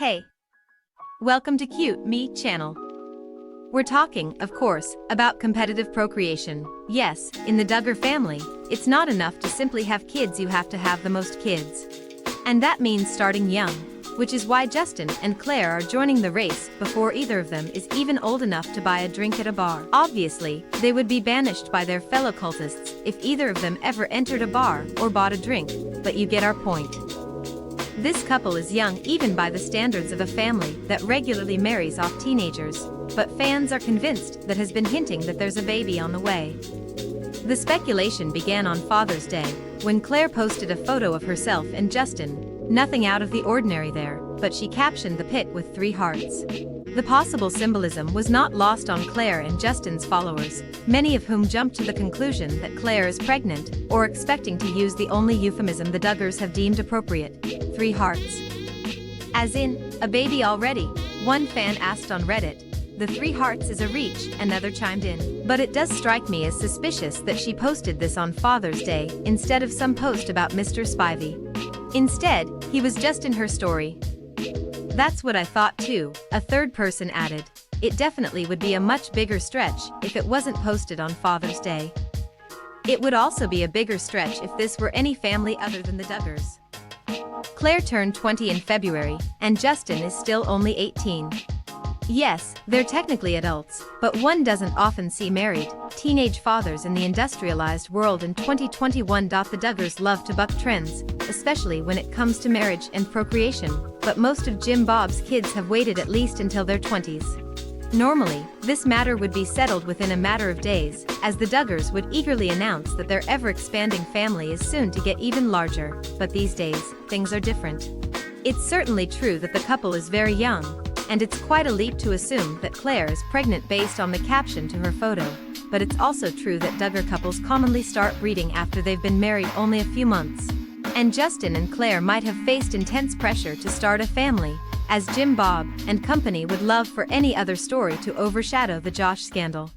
Hey! Welcome to Cute Me channel. We're talking, of course, about competitive procreation. Yes, in the Duggar family, it's not enough to simply have kids, you have to have the most kids. And that means starting young, which is why Justin and Claire are joining the race before either of them is even old enough to buy a drink at a bar. Obviously, they would be banished by their fellow cultists if either of them ever entered a bar or bought a drink, but you get our point. This couple is young even by the standards of a family that regularly marries off teenagers, but fans are convinced that has been hinting that there's a baby on the way. The speculation began on Father's Day, when Claire posted a photo of herself and Justin. Nothing out of the ordinary there, but she captioned the pic with 3 hearts. The possible symbolism was not lost on Claire and Justin's followers, many of whom jumped to the conclusion that Claire is pregnant, or expecting to use the only euphemism the Duggars have deemed appropriate: 3 hearts. As in, a baby already, one fan asked on Reddit. The 3 hearts is a reach, another chimed in. But it does strike me as suspicious that she posted this on Father's Day instead of some post about Mr. Spivey. Instead, he was just in her story. That's what I thought too, a third person added. It definitely would be a much bigger stretch if it wasn't posted on Father's Day. It would also be a bigger stretch if this were any family other than the Duggars. Claire turned 20 in February, and Justin is still only 18. Yes, they're technically adults, but one doesn't often see married, teenage fathers in the industrialized world in 2021. The Duggars love to buck trends, especially when it comes to marriage and procreation, but most of Jim Bob's kids have waited at least until their 20s. Normally, this matter would be settled within a matter of days, as the Duggars would eagerly announce that their ever-expanding family is soon to get even larger, but these days, things are different. It's certainly true that the couple is very young, and it's quite a leap to assume that Claire is pregnant based on the caption to her photo, but it's also true that Duggar couples commonly start breeding after they've been married only a few months. And Justin and Claire might have faced intense pressure to start a family, as Jim Bob and company would love for any other story to overshadow the Josh scandal.